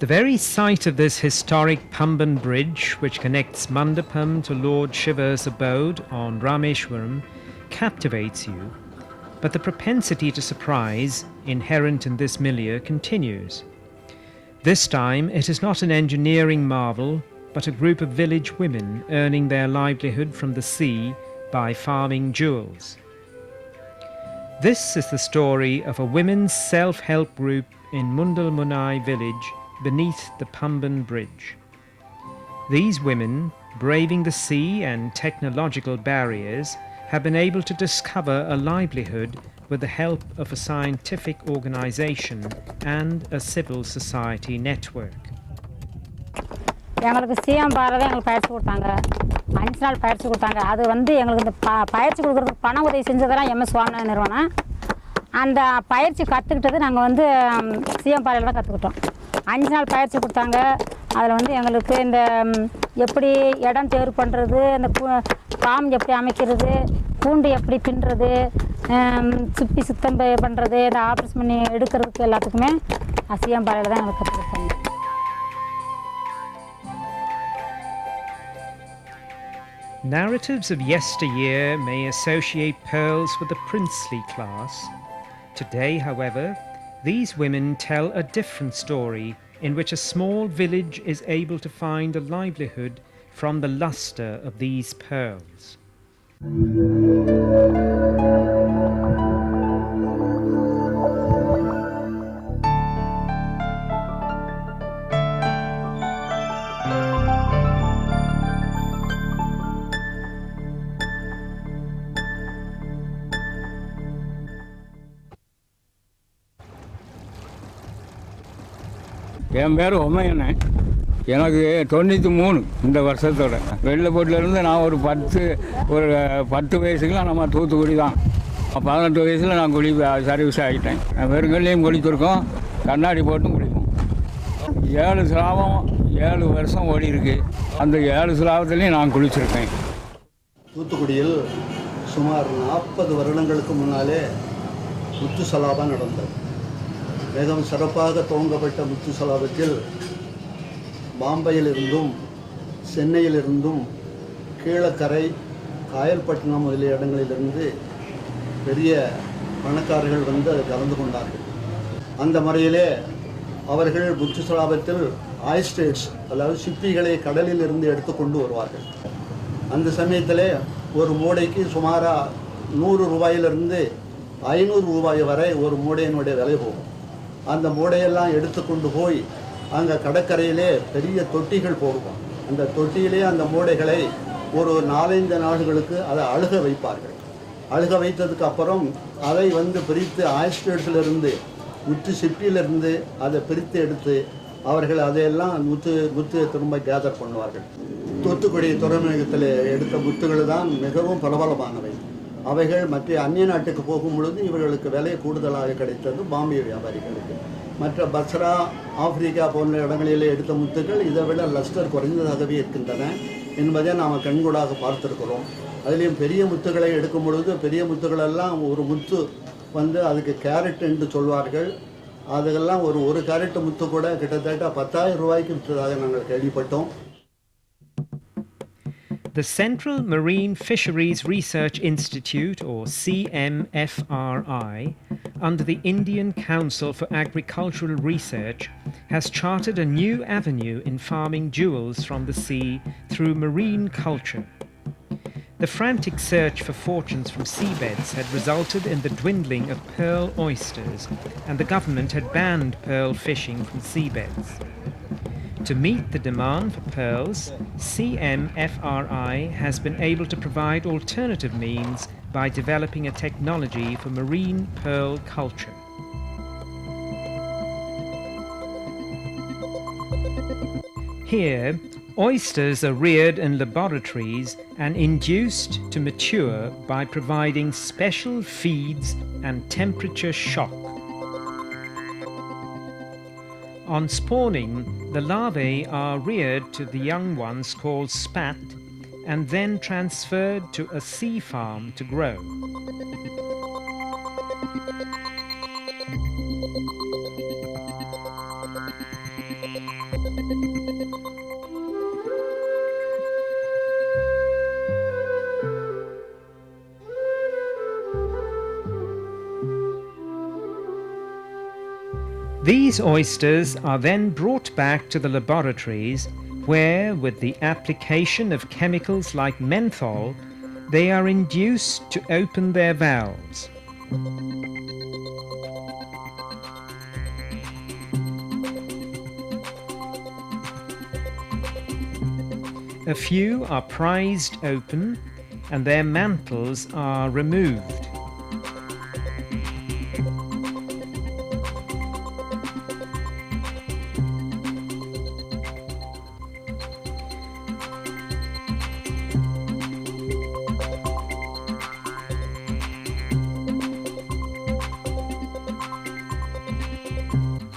The very sight of this historic Pamban bridge, which connects Mandapam to Lord Shiva's abode on Rameshwaram, captivates you, but the propensity to surprise inherent in this milieu continues. This time it is not an engineering marvel, but a group of village women earning their livelihood from the sea by farming jewels. This is the story of a women's self-help group in Mundalmunai village beneath the Pamban Bridge. These women, braving the sea and technological barriers, have been able to discover a livelihood with the help of a scientific organization and a civil society network. எங்களுக்கு CM Bharathi எங்களுக்கு பயிற்சி கொடுத்தாங்க 5 நாள் பயிற்சி கொடுத்தாங்க அது எங்களுக்கு இந்த பயிற்சி கொடுக்கறதுக்கு பண உதவி செஞ்சதெல்லாம் எம்எஸ் சுவாமிநாதன் நிறுவனம் அந்த பயிற்சி கற்றுக்கிட்டது நாங்கள் சிஎம் பாறையில் தான் கற்றுக்கிட்டோம் 5 நாள் பயிற்சி கொடுத்தாங்க அதில் எங்களுக்கு இந்த எப்படி இடம் தேர்வு பண்ணுறது இந்த ஃபார்ம் எப்படி அமைக்கிறது பூண்டு எப்படி பின்னுறது சுப்பி சுத்தம் பண்ணுறது இந்த ஆப்ரேஷன் பண்ணி எடுக்கிறதுக்கு எல்லாத்துக்குமே சிஎம் பாறையில் தான் எங்களுக்கு கற்றுக் கொடுத்தாங்க. Narratives of yesteryear may associate pearls with the princely class. Today, however, these women tell a different story in which a small village is able to find a livelihood from the luster of these pearls. என் பேர் ஒமையண்ணே எனக்கு 93 இந்த வருஷத்தோட வெள்ளப்போட்டிலேருந்து நான் ஒரு 10 வயசுக்குலாம் நம்ம தூத்துக்குடி தான் 18 வயசில் நான் சர்வீஸ் ஆகிட்டேன் வெறுங்கல்லையும் குளித்திருக்கோம் கண்ணாடி போட்டும் குளிப்போம் 7 ஸ்லாபம் 7 வருஷம் ஓடி இருக்கு அந்த 7 ஸ்லாபத்துலேயும் நான் குளிச்சிருக்கேன். தூத்துக்குடியில் சுமார் 40 வருடங்களுக்கு முன்னாலே முத்து சலாபம் நடந்தது. மிகவும் சிறப்பாக துவங்கப்பட்ட முத்து சலாபத்தில் பாம்பையிலிருந்தும் சென்னையிலிருந்தும் கீழக்கரை காயல்பட்டினம் முதலிய இடங்களிலிருந்து பெரிய பணக்காரர்கள் அதை கலந்து கொண்டார்கள். அந்த முறையிலே அவர்கள் முத்து சலாபத்தில் ஆயிஸ்டர்ஸ் அதாவது சிப்பிகளை கடலில் இருந்து எடுத்து கொண்டு வருவார்கள். அந்த சமயத்தில் ஒரு மூடைக்கு சுமாராக 100 ரூபாயிலிருந்து 500 ரூபாய் வரை ஒரு மூடையினுடைய விலை போகும். அந்த மூடையெல்லாம் எடுத்து கொண்டு போய் அங்கே கடற்கரையிலே பெரிய தொட்டிகள் போடுவோம். அந்த தொட்டியிலே அந்த மூடைகளை ஒரு 4-5 நாள்களுக்கு அதை அழுக வைப்பார்கள். அழுக வைத்ததுக்கு அப்புறம் அதை பிரித்து ஆயிஸ்டர்ஸிலிருந்து முத்து சிப்பியிலிருந்து அதை பிரித்து எடுத்து அவர்கள் அதையெல்லாம் முத்து திரும்ப கேதர் பண்ணுவார்கள். தூத்துக்குடி துறைமுகத்தில் எடுத்த முத்துகள் தான் மிகவும் பிரபலமானவை. அவைகள் மற்ற அந்நிய நாட்டுக்கு போகும் பொழுது இவர்களுக்கு விலை கூடுதலாக கிடைத்தது பாம்பே வியாபாரிகளுக்கு. மற்ற பஸ்ரா ஆப்பிரிக்கா போன்ற இடங்களில் எடுத்த முத்துக்கள் இதை விட லஸ்டர் குறைந்ததாகவே இருக்கின்றன என்பதை நாம் கண்கூடாக பார்த்துருக்கிறோம். அதுலேயும் பெரிய முத்துக்களை எடுக்கும் பொழுது பெரிய முத்துக்களெல்லாம் ஒரு முத்து அதுக்கு கேரட் என்று சொல்வார்கள். அதெல்லாம் ஒரு கேரட் முத்து கூட கிட்டத்தட்ட 10,000 ரூபாய்க்கு விற்றதாக நாங்கள் கேள்விப்பட்டோம். The Central Marine Fisheries Research Institute, or CMFRI, under the Indian Council for Agricultural Research, has charted a new avenue in farming jewels from the sea through marine culture. The frantic search for fortunes from seabeds had resulted in the dwindling of pearl oysters, and the government had banned pearl fishing from seabeds. To meet the demand for pearls, CMFRI has been able to provide alternative means by developing a technology for marine pearl culture. Here, oysters are reared in laboratories and induced to mature by providing special feeds and temperature shock. On spawning, the larvae are reared to the young ones called spat and then transferred to a sea farm to grow. These oysters are then brought back to the laboratories where, with the application of chemicals like menthol, they are induced to open their valves. A few are prized open and their mantles are removed.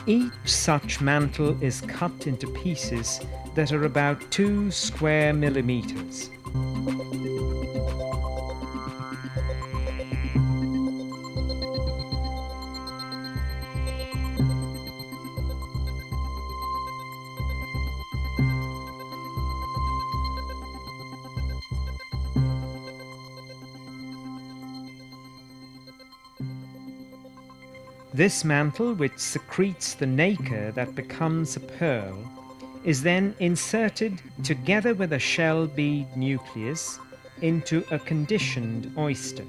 Each such mantle is cut into pieces that are about 2 square millimeters. This mantle, which secretes the nacre that becomes a pearl, is then inserted together with a shell bead nucleus into a conditioned oyster.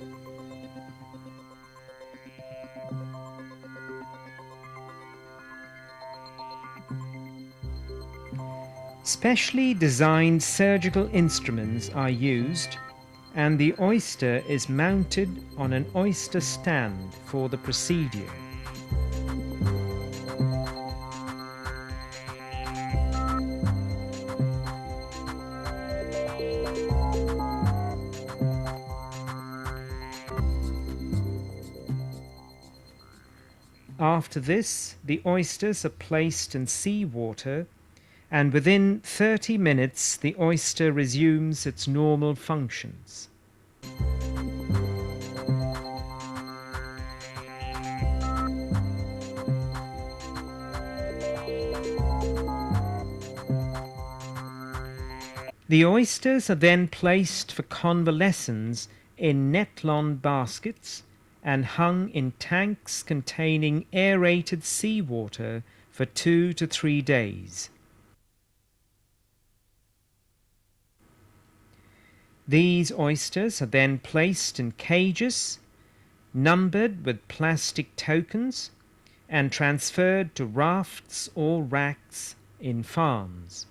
Specially designed surgical instruments are used, and the oyster is mounted on an oyster stand for the procedure. After this, the oysters are placed in sea water, and within 30 minutes the oyster resumes its normal functions. The oysters are then placed for convalescence in netlon baskets and hung in tanks containing aerated seawater for 2 to 3 days. These oysters are then placed in cages, numbered with plastic tokens, and transferred to rafts or racks in farms.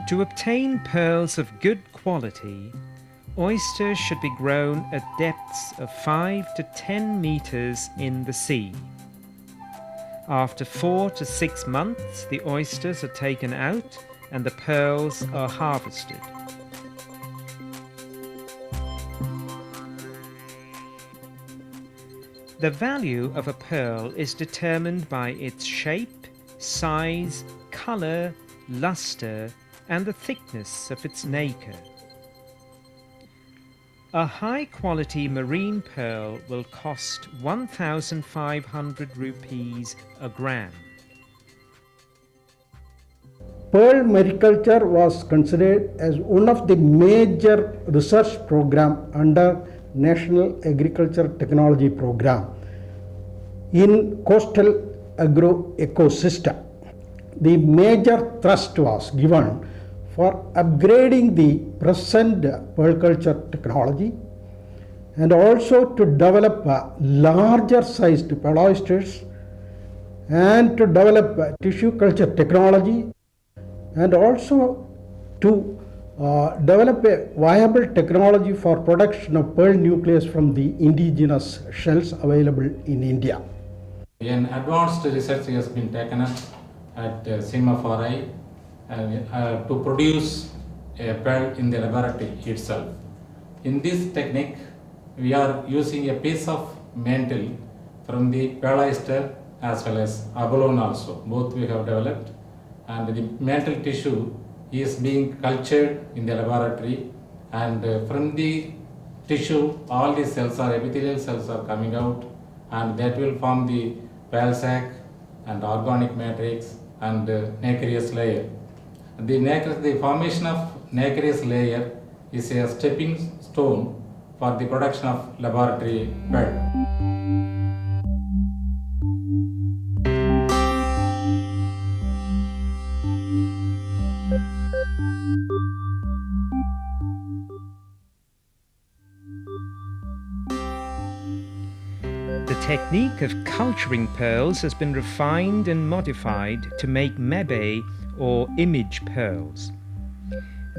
To obtain pearls of good quality, oysters should be grown at depths of 5 to 10 meters in the sea. After 4 to 6 months, the oysters are taken out and the pearls are harvested. The value of a pearl is determined by its shape, size, color, luster, and the thickness of its nacre. A high-quality marine pearl will cost 1,500 rupees a gram. Pearl mariculture was considered as one of the major research programs under National Agriculture Technology Program in coastal agro ecosystem. The major thrust was given for upgrading the present pearl culture technology and also to develop larger sized pearl oysters and to develop tissue culture technology and also to develop a viable technology for production of pearl nucleus from the indigenous shells available in India. An advanced research has been taken up at CMFRI to produce a pearl in the laboratory itself. In this technique, we are using a piece of mantle from the pearl oyster as well as abalone also. Both we have developed, and the mantle tissue is being cultured in the laboratory, and from the tissue all the cells are epithelial cells are coming out, and that will form the pearl sac and organic matrix and nacreous layer. The formation of nacreous layer is a stepping stone for the production of laboratory pearl. technique of culturing pearls has been refined and modified to make mebe or image pearls.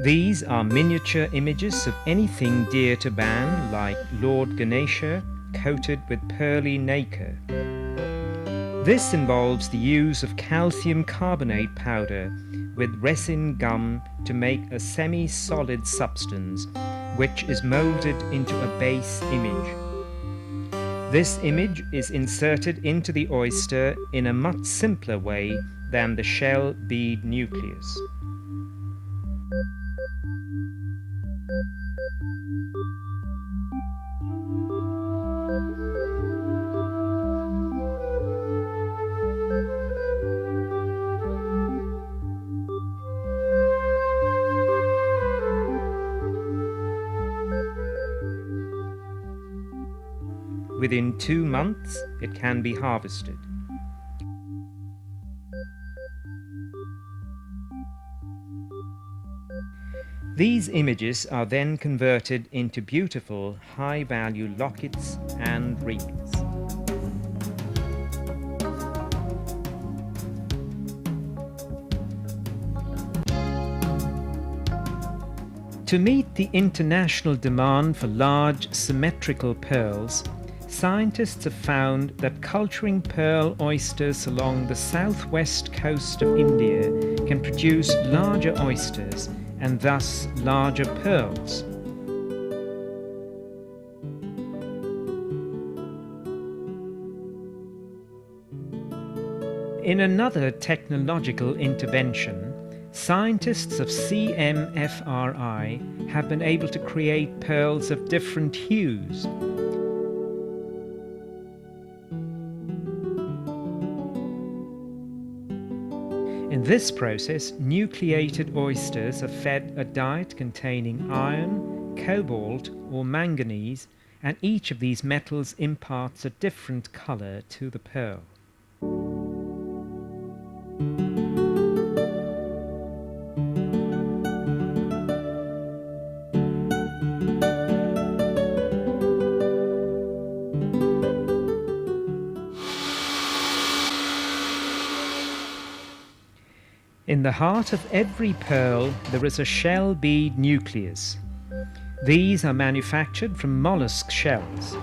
These are miniature images of anything dear to man, like Lord Ganesha, coated with pearly nacre. This involves the use of calcium carbonate powder with resin gum to make a semi-solid substance, which is molded into a base image. This image is inserted into the oyster in a much simpler way than the shell bead nucleus. Within 2 months, it can be harvested. These images are then converted into beautiful, high-value lockets and rings. To meet the international demand for large, symmetrical pearls, scientists have found that culturing pearl oysters along the southwest coast of India can produce larger oysters and thus larger pearls. In another technological intervention, scientists of CMFRI have been able to create pearls of different hues. In this process, nucleated oysters are fed a diet containing iron, cobalt, or manganese, and each of these metals imparts a different color to the pearl. In the heart of every pearl, there is a shell bead nucleus. These are manufactured from mollusk shells.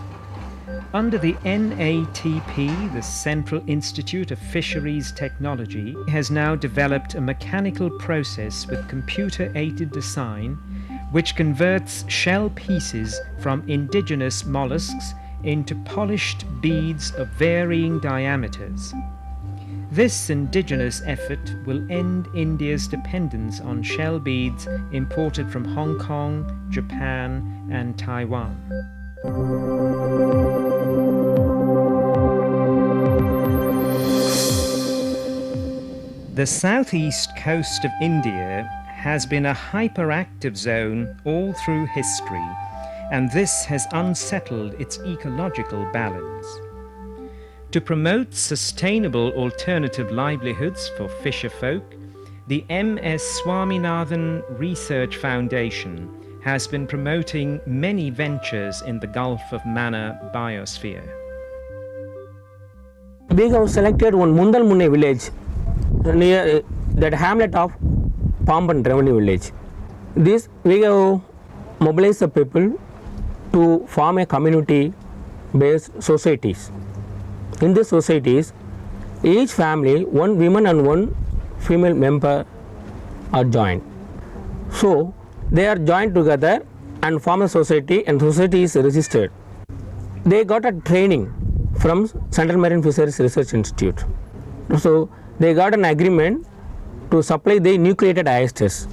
Under the NATP, the Central Institute of Fisheries Technology, has now developed a mechanical process with computer-aided design which converts shell pieces from indigenous mollusks into polished beads of varying diameters. This indigenous effort will end India's dependence on shell beads imported from Hong Kong, Japan, and Taiwan. The southeast coast of India has been a hyperactive zone all through history, and this has unsettled its ecological balance. To promote sustainable alternative livelihoods for fisher folk, the M.S. Swaminathan Research Foundation has been promoting many ventures in the Gulf of Mannar biosphere. We have selected one Mundalmunne village near that hamlet of Pamban Revenue Village. This we have mobilized the people to form a community-based societies. In these societies, each family, one woman and one female member are joined. So, they are joined together and form a society, and society is registered. They got a training from Central Marine Fisheries Research Institute. So, they got an agreement to supply the nucleated oysters.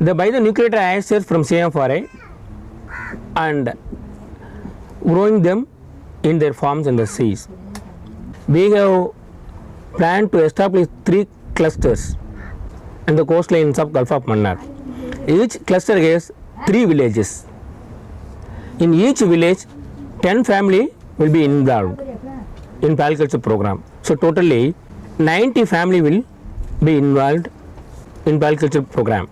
They buy the nucleated oysters from CMFRI and growing them in their farms in the seas. We have planned to establish 3 clusters in the coastlines of Gulf of Mannar. Each cluster has 3 villages. In each village, 10 families will be involved in agriculture program. So totally 90 families will be involved in agriculture program.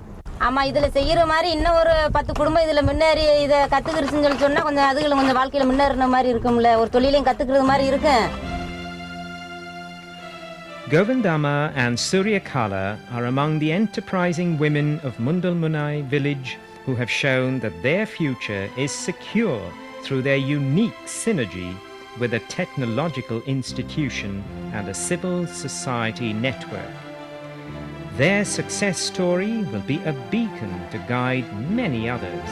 ஆமாம், இதில் செய்கிற மாதிரி இன்னும் ஒரு 10 குடும்பம் இதில் முன்னேறி இதை கற்றுக்கிருச்சுன்னு சொல்லி சொன்னால் கொஞ்சம் அதுகளும் கொஞ்சம் வாழ்க்கையில் முன்னேறின மாதிரி இருக்கும்ல, ஒரு தொழிலையும் கற்றுக்கிறது மாதிரி இருக்கு. Govindama and Suryakala are among the enterprising women of Mundalmunai village who have shown that their future is secure through their unique synergy with a technological institution and a civil society network. Their success story will be a beacon to guide many others.